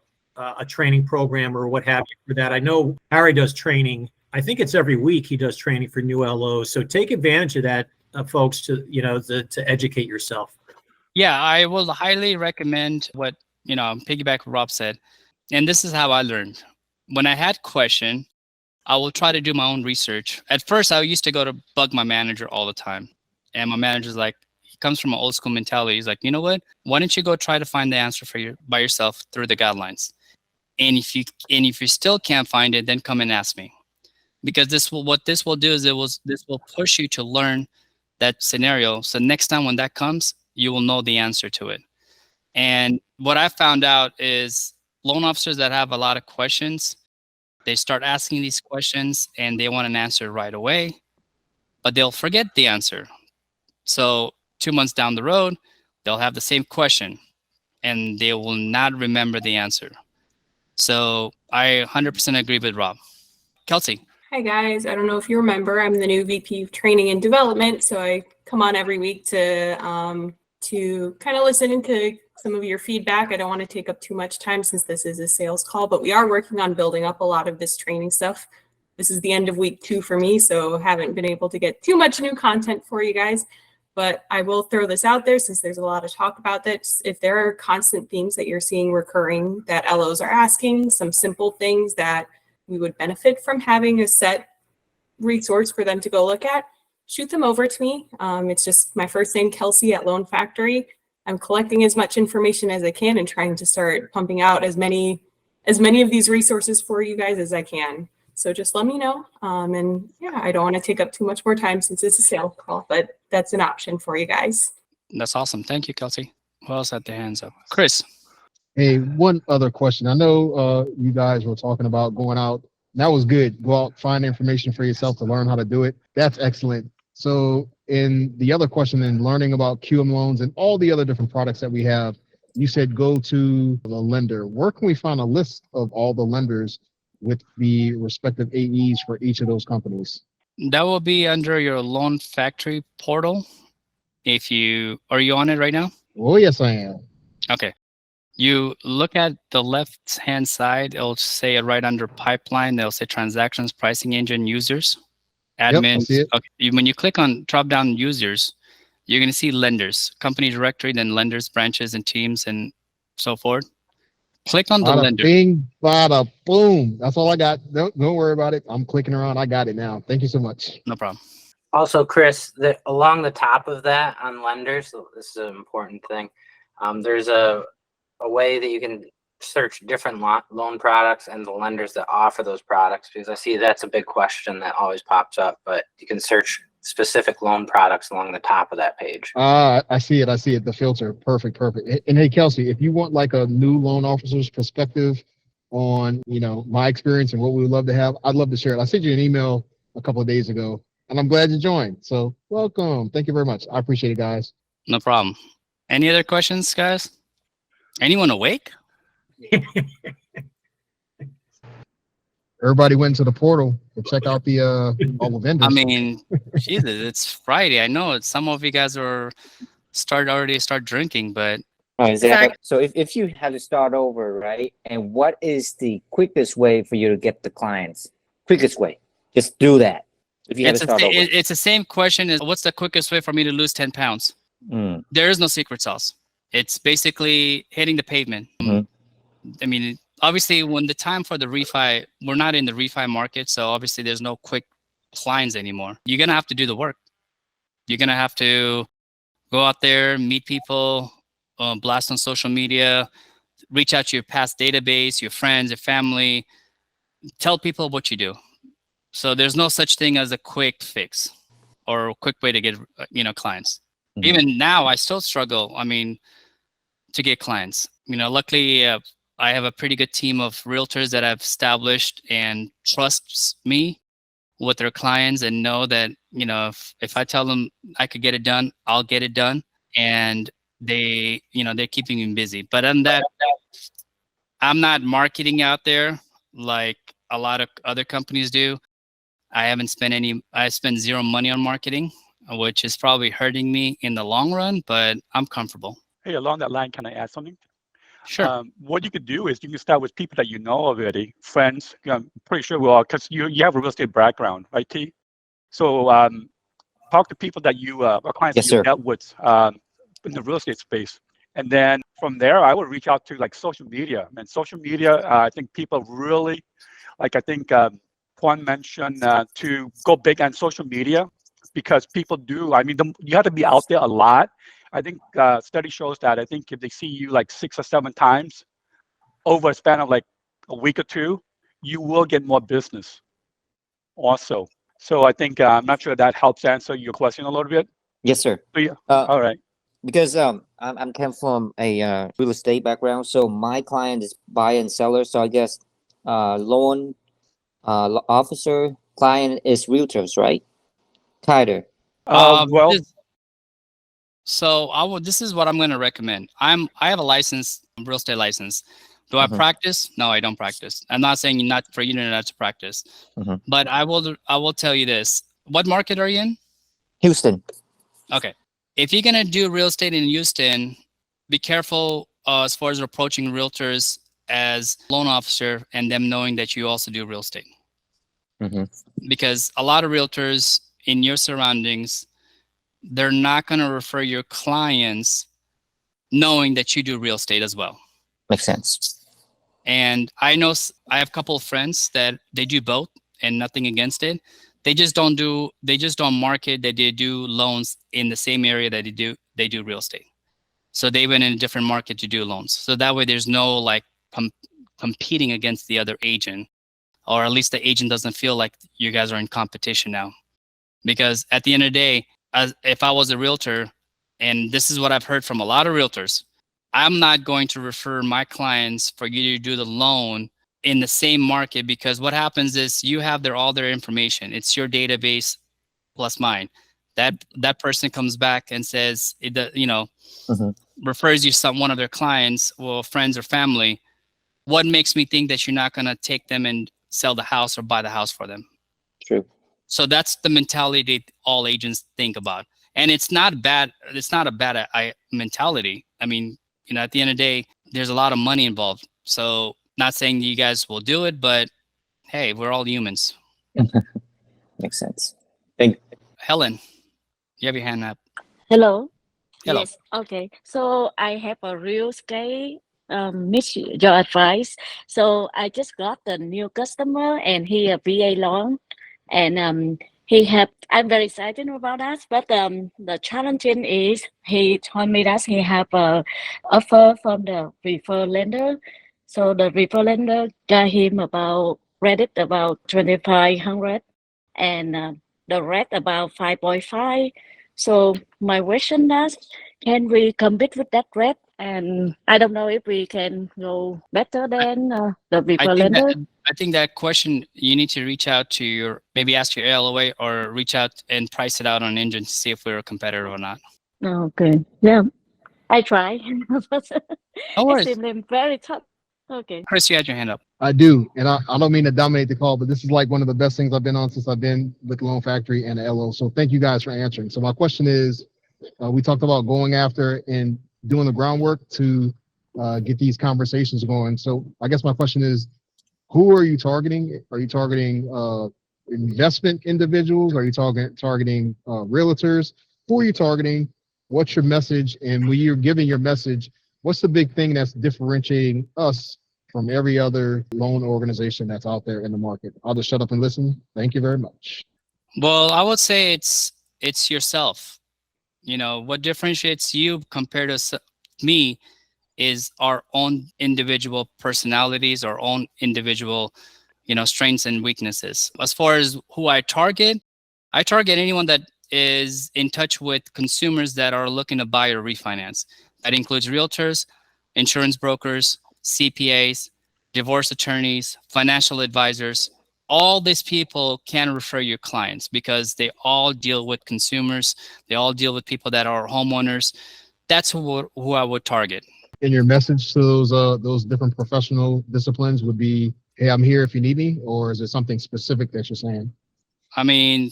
Speaker 1: training program or what have you for that. I know Harry does training. I think it's every week he does training for new LOs. So take advantage of that, folks, to, you know, to educate yourself.
Speaker 2: Yeah, I will highly recommend what, you know, piggyback what Rob said. And this is how I learned. When I had question, I will try to do my own research. At first, I used to go to bug my manager all the time. And my manager's like, he comes from an old school mentality. He's like, you know what? Why don't you go try to find the answer by yourself through the guidelines? And if you still can't find it, then come and ask me. Because what this will do is this will push you to learn that scenario. So next time when that comes, you will know the answer to it. And what I found out is loan officers that have a lot of questions, they start asking these questions and they want an answer right away, but they'll forget the answer. So 2 months down the road, they'll have the same question and they will not remember the answer. So I 100% agree with Rob. Kelsey.
Speaker 10: Hi guys, I don't know if you remember, I'm the new VP of Training and Development, so I come on every week to kind of listen into some of your feedback. I don't want to take up too much time since this is a sales call, but we are working on building up a lot of this training stuff. This is the end of week 2 for me, so haven't been able to get too much new content for you guys, but I will throw this out there since there's a lot of talk about this. If there are constant themes that you're seeing recurring that LOs are asking, some simple things that we would benefit from having a set resource for them to go look at, shoot them over to me. It's just my first name, Kelsey at Loan Factory. I'm collecting as much information as I can and trying to start pumping out as many of these resources for you guys as I can. So just let me know. And yeah, I don't want to take up too much more time since it's a sales call, but that's an option for you guys.
Speaker 2: That's awesome. Thank you, Kelsey. Who else had their hands up? Chris.
Speaker 6: Hey, one other question. I know you guys were talking about going out. That was good. Go out, find information for yourself to learn how to do it. That's excellent. So in the other question, in learning about QM loans and all the other different products that we have, you said go to the lender. Where can we find a list of all the lenders with the respective AEs for each of those companies?
Speaker 2: That will be under your Loan Factory portal. Are you on it right now?
Speaker 6: Oh, yes, I am.
Speaker 2: Okay. You look at the left-hand side, it'll say right under pipeline, they'll say transactions, pricing engine, users, admins.
Speaker 6: Yep, I see it.
Speaker 2: Okay. When you click on drop-down users, you're going to see lenders, company directory, then lenders, branches, and teams, and so forth. Click on the
Speaker 6: Bada
Speaker 2: lender.
Speaker 6: bing, bada boom. That's all I got. Don't worry about it. I'm clicking around. I got it now. Thank you so much.
Speaker 2: No problem.
Speaker 11: Also, Chris, along the top of that on lenders, so this is an important thing. There's a way that you can search different loan products and the lenders that offer those products, because I see that's a big question that always pops up, but you can search specific loan products along the top of that page.
Speaker 6: I see it. The filter. Perfect. And hey, Kelsey, if you want like a new loan officer's perspective on, you know, my experience and what we would love to have, I'd love to share it. I sent you an email a couple of days ago and I'm glad you joined. So welcome. Thank you very much. I appreciate it, guys.
Speaker 2: No problem. Any other questions, guys? Anyone awake?
Speaker 6: Everybody went to the portal to check out the all the vendors.
Speaker 2: I mean, Jesus, it's Friday. I know some of you guys are already start drinking, but
Speaker 8: Exactly. So if you had to start over, right? And what is the quickest way for you to get the clients? Quickest way. Just do that. If you had to start over.
Speaker 2: It's the same question as what's the quickest way for me to lose 10 pounds? There is no secret sauce. It's basically hitting the pavement. I mean, obviously, when the time for the refi, we're not in the refi market, so obviously there's no quick clients anymore. You're gonna have to do the work. You're gonna have to go out there, meet people, blast on social media, reach out to your past database, your friends, your family, tell people what you do. So there's no such thing as a quick fix or a quick way to get clients. Even now, I still struggle. I mean, to get clients. Luckily, I have a pretty good team of realtors that I've established and trusts me with their clients and know that, if I tell them I could get it done, I'll get it done. And they're keeping me busy. But on that, I'm not marketing out there like a lot of other companies do. I spent zero money on marketing, which is probably hurting me in the long run, but I'm comfortable.
Speaker 7: Hey, along that line, can I add something?
Speaker 2: Sure.
Speaker 7: What you could do is you can start with people that you know already, friends. I'm pretty sure we all, because you have a real estate background, right, T? So talk to people that you are clients that you dealt with in the real estate space. And then from there, I would reach out to like social media. And social media, I think people really, like I think Juan mentioned, to go big on social media, because people do. I mean, you have to be out there a lot. I think study shows that I think if they see you like 6 or 7 times over a span of like a week or 2, you will get more business also. So I think, I'm not sure that helps answer your question a little bit.
Speaker 8: Yes, sir.
Speaker 7: So, yeah. All right.
Speaker 8: Because I'm came from a real estate background, so my client is buyer and seller. So I guess loan officer client is realtors, right? Tyler.
Speaker 7: Well.
Speaker 2: So this is what I'm going to recommend. I have a license, real estate license. Do I practice? No, I don't practice. I'm not saying not for you not to practice, but I will tell you this. What market are you in?
Speaker 8: Houston.
Speaker 2: Okay. If you're going to do real estate in Houston, be careful as far as approaching realtors as loan officer and them knowing that you also do real estate. Because a lot of realtors in your surroundings, they're not going to refer your clients knowing that you do real estate as well.
Speaker 8: Makes sense.
Speaker 2: And I know I have a couple of friends that they do both, and nothing against it. They just don't market that they do loans in the same area that they do real estate. So they went in a different market to do loans. So that way there's no like competing against the other agent, or at least the agent doesn't feel like you guys are in competition now. Because at the end of the day, if I was a realtor, and this is what I've heard from a lot of realtors, I'm not going to refer my clients for you to do the loan in the same market, because what happens is you have all their information. It's your database plus mine. That person comes back and says, refers you one of their clients, well, friends or family. What makes me think that you're not going to take them and sell the house or buy the house for them?
Speaker 8: True.
Speaker 2: So that's the mentality all agents think about. And it's not bad. It's not a bad mentality. I mean, at the end of the day, there's a lot of money involved. So not saying you guys will do it, but hey, we're all humans.
Speaker 8: Makes sense. Thank you.
Speaker 2: Helen, you have your hand up.
Speaker 12: Hello.
Speaker 2: Hello.
Speaker 12: Yes. Okay. So I have a real estate need your advice. So I just got a new customer, and he a VA loan, and I'm very excited about that. But the challenging is he told me that he have a offer from the refer lender. So the refer lender got him about credit about 2,500, and the rest about 5.5. So my question is, can we compete with that rate? And I don't know if we can go better than the refer lender.
Speaker 2: I think that question, you need to reach out to maybe ask your LOA or reach out and price it out on Engine to see if we're a competitor or not.
Speaker 12: Okay. Yeah. I try.
Speaker 2: No worries.
Speaker 12: It seems very tough. Okay.
Speaker 2: Chris, you had your hand up.
Speaker 6: I do, and I don't mean to dominate the call, but this is like one of the best things I've been on since I've been with Loan Factory and the LO. So thank you guys for answering. So my question is, we talked about going after and doing the groundwork to get these conversations going. So I guess my question is, who are you targeting? Are you targeting investment individuals? Are you targeting realtors? Who are you targeting? what's your message? And when you're giving your message, what's the big thing that's differentiating us from every other loan organization that's out there in the market? I'll just shut up and listen. Thank you very much.
Speaker 2: Well, I would say it's yourself. You know, what differentiates you compared to me is our own individual personalities, our own individual, strengths and weaknesses. As far as who I target anyone that is in touch with consumers that are looking to buy or refinance. That includes realtors, insurance brokers, CPAs, divorce attorneys, financial advisors. All these people can refer your clients because they all deal with consumers. They all deal with people that are homeowners. That's who I would target.
Speaker 6: And your message to those different professional disciplines would be, hey, I'm here if you need me, or is it something specific that you're saying?
Speaker 2: I mean,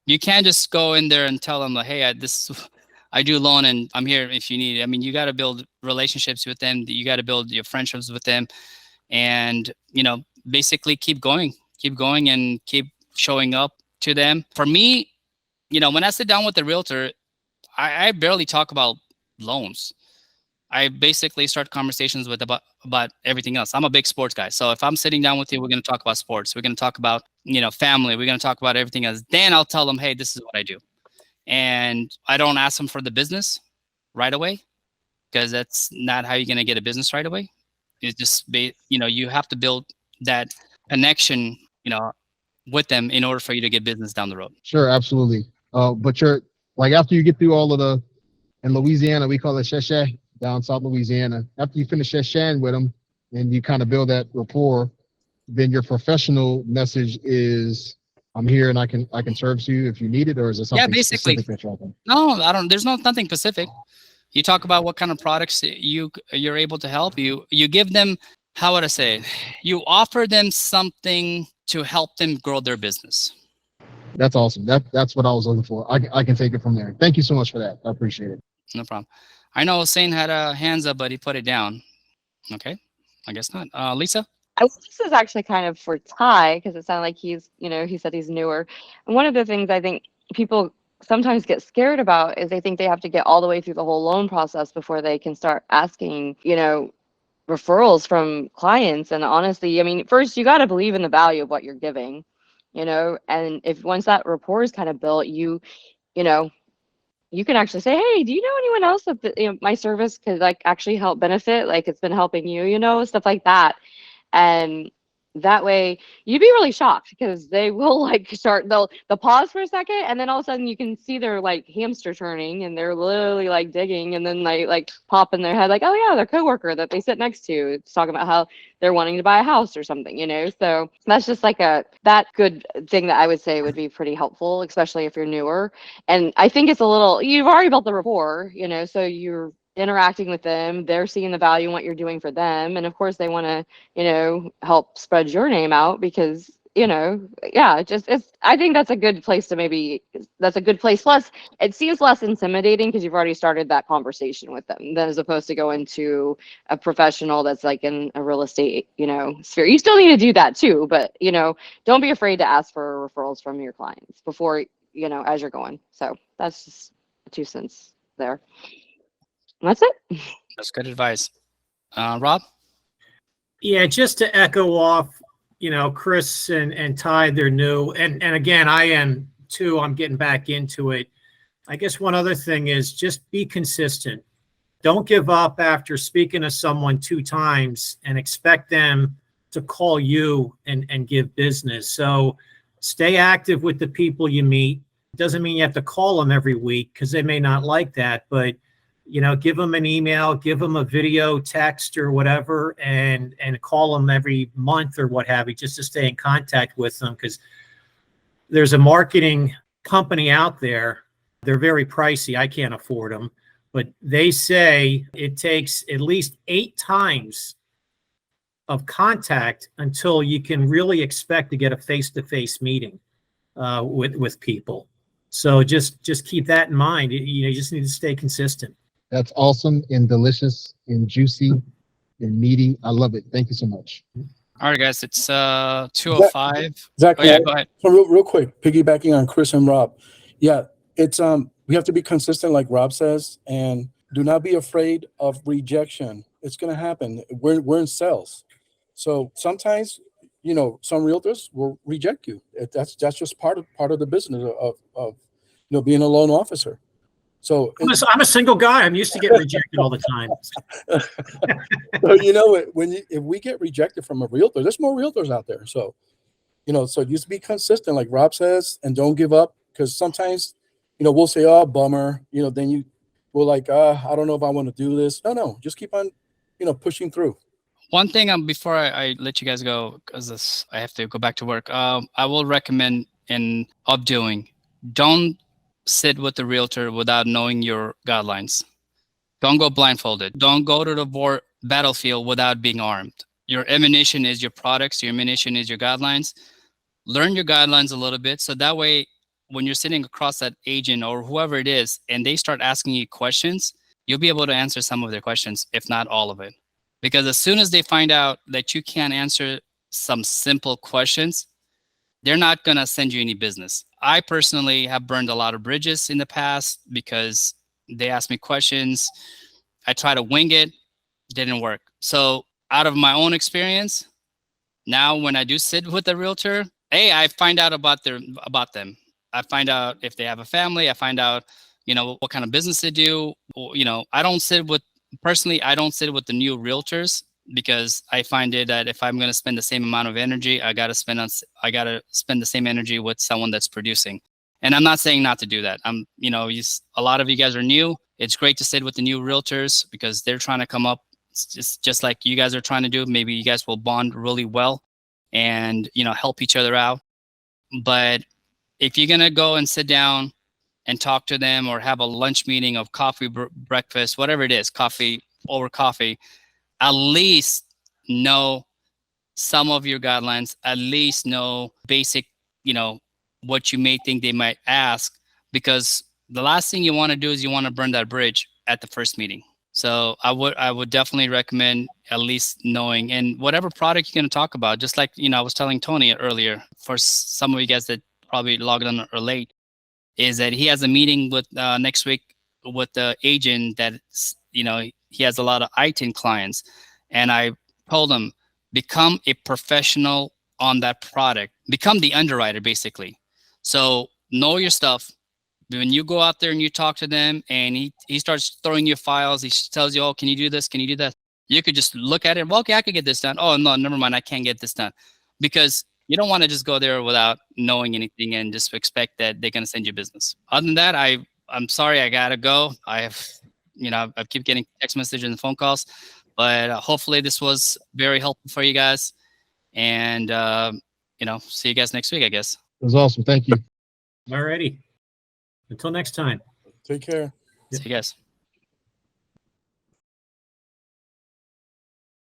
Speaker 2: you can't just go in there and tell them, like, hey, I do loan and I'm here if you need it. I mean, you got to build relationships with them. You got to build your friendships with them, and basically keep going and keep showing up to them. For me, when I sit down with the realtor, I barely talk about loans. I basically start conversations with about everything else. I'm a big sports guy. So if I'm sitting down with you, we're going to talk about sports. We're going to talk about, family. We're going to talk about everything else. Then I'll tell them, hey, this is what I do. And I don't ask them for the business right away, because that's not how you're going to get a business right away. It's just, you have to build that connection, with them in order for you to get business down the road.
Speaker 6: Sure, absolutely. But you're like, after you get through all of in Louisiana, we call it sheshe, down South Louisiana. After you finish sheshan with them and you kind of build that rapport, then your professional message is, I'm here and I can service you if you need it, or is it something
Speaker 2: basically
Speaker 6: specific that you're offering?
Speaker 2: No, I don't. There's nothing specific. You talk about what kind of products you're able to help. You give them, how would I say it? You offer them something to help them grow their business.
Speaker 6: That's awesome. That's what I was looking for. I can take it from there. Thank you so much for that. I appreciate it.
Speaker 2: No problem. I know Hussein had a hands up, but he put it down. Okay, I guess not. Lisa?
Speaker 9: This is actually kind of for Ty, because it sounded like he's, he said he's newer. And one of the things I think people sometimes get scared about is they think they have to get all the way through the whole loan process before they can start asking, referrals from clients. And honestly, I mean, first you got to believe in the value of what you're giving, and if once that rapport is kind of built, you can actually say, hey, do you know anyone else that my service could actually help benefit? Like it's been helping you, stuff like that. And that way you'd be really shocked, because they will they'll pause for a second, and then all of a sudden you can see their hamster turning, and they're literally digging, and then they pop in their head oh yeah, their coworker that they sit next to is talking about how they're wanting to buy a house or something, so that's just that good thing that I would say would be pretty helpful, especially if you're newer. And I think it's you've already built the rapport, so you're interacting with them, they're seeing the value in what you're doing for them, and of course they want to help spread your name out, because I think that's a good place plus it seems less intimidating because you've already started that conversation with them, than as opposed to going to a professional that's in a real estate sphere. You still need to do that too, but don't be afraid to ask for referrals from your clients before as you're going. So that's just 2 cents there. That's it.
Speaker 2: That's good advice. Rob?
Speaker 1: Yeah, just to echo off, Chris and Ty, they're new. And again, I am too. I'm getting back into it. I guess one other thing is just be consistent. Don't give up after speaking to someone 2 times and expect them to call you and give business. So stay active with the people you meet. Doesn't mean you have to call them every week, because they may not like that, but give them an email, give them a video, text, or whatever, and call them every month or what have you, just to stay in contact with them. Because there's a marketing company out there. They're very pricey. I can't afford them, but they say it takes at least 8 times of contact until you can really expect to get a face-to-face meeting with people. So just keep that in mind. You just need to stay consistent.
Speaker 6: That's awesome and delicious and juicy and meaty. I love it. Thank you so much.
Speaker 2: All right, guys, it's 2:05.
Speaker 4: Zach,
Speaker 2: go ahead.
Speaker 4: So real quick, piggybacking on Chris and Rob. Yeah, it's we have to be consistent, like Rob says, and do not be afraid of rejection. It's going to happen. We're in sales. So sometimes, you know, some realtors will reject you. That's just part of the business of you know, being a loan officer. So
Speaker 1: I'm a single guy. I'm used to getting rejected all the time.
Speaker 4: so, you know, if we get rejected from a realtor, there's more realtors out there. So, you know, so just be consistent, like Rob says, and don't give up, because sometimes, you know, we'll say, oh, bummer, you know, then we're like, I don't know if I want to do this. No, just keep on, you know, pushing through.
Speaker 2: One thing before I let you guys go, because I have to go back to work, I will recommend in updoing, don't sit with the realtor without knowing your guidelines. Don't go blindfolded. Don't go to the battlefield without being armed. Your ammunition is your products. Your ammunition is your guidelines. Learn your guidelines a little bit, so that way when you're sitting across that agent or whoever it is and they start asking you questions, you'll be able to answer some of their questions, if not all of it. Because as soon as they find out that you can't answer some simple questions, they're not going to send you any business. I personally have burned a lot of bridges in the past because they asked me questions. I try to wing it, didn't work. So out of my own experience, now when I do sit with a realtor, I find out about them. I find out if they have a family. I find out, you know, what kind of business they do. You know, I don't sit with the new realtors, because I find it that if I'm going to spend the same amount of energy, I got to spend the same energy with someone that's producing. And I'm not saying not to do that. You know, a lot of you guys are new. It's great to sit with the new realtors because they're trying to come up just like you guys are trying to do. Maybe you guys will bond really well and, you know, help each other out. But if you're going to go and sit down and talk to them or have a lunch meeting of coffee, breakfast, whatever it is, coffee over coffee, at least know some of your guidelines, at least know basic, you know, what you may think they might ask, because the last thing you want to do is you want to burn that bridge at the first meeting. So I would definitely recommend at least knowing, and whatever product you're going to talk about, just like, you know, I was telling Tony earlier, for some of you guys that probably logged on or late, is that he has a meeting with next week with the agent that, you know, he has a lot of ITIN clients. And I told him, become a professional on that product, become the underwriter basically. So know your stuff. When you go out there and you talk to them and he starts throwing you files, he tells you, oh, can you do this? Can you do that? You could just look at it. Well, okay, I could get this done. Oh, no, never mind. I can't get this done. Because you don't want to just go there without knowing anything and just expect that they're going to send you business. Other than that, I'm sorry, I got to go. I keep getting text messages and phone calls, but hopefully this was very helpful for you guys. And, you know, see you guys next week, I guess.
Speaker 6: It was awesome. Thank you.
Speaker 1: All righty. Until next time.
Speaker 4: Take care.
Speaker 2: See you guys.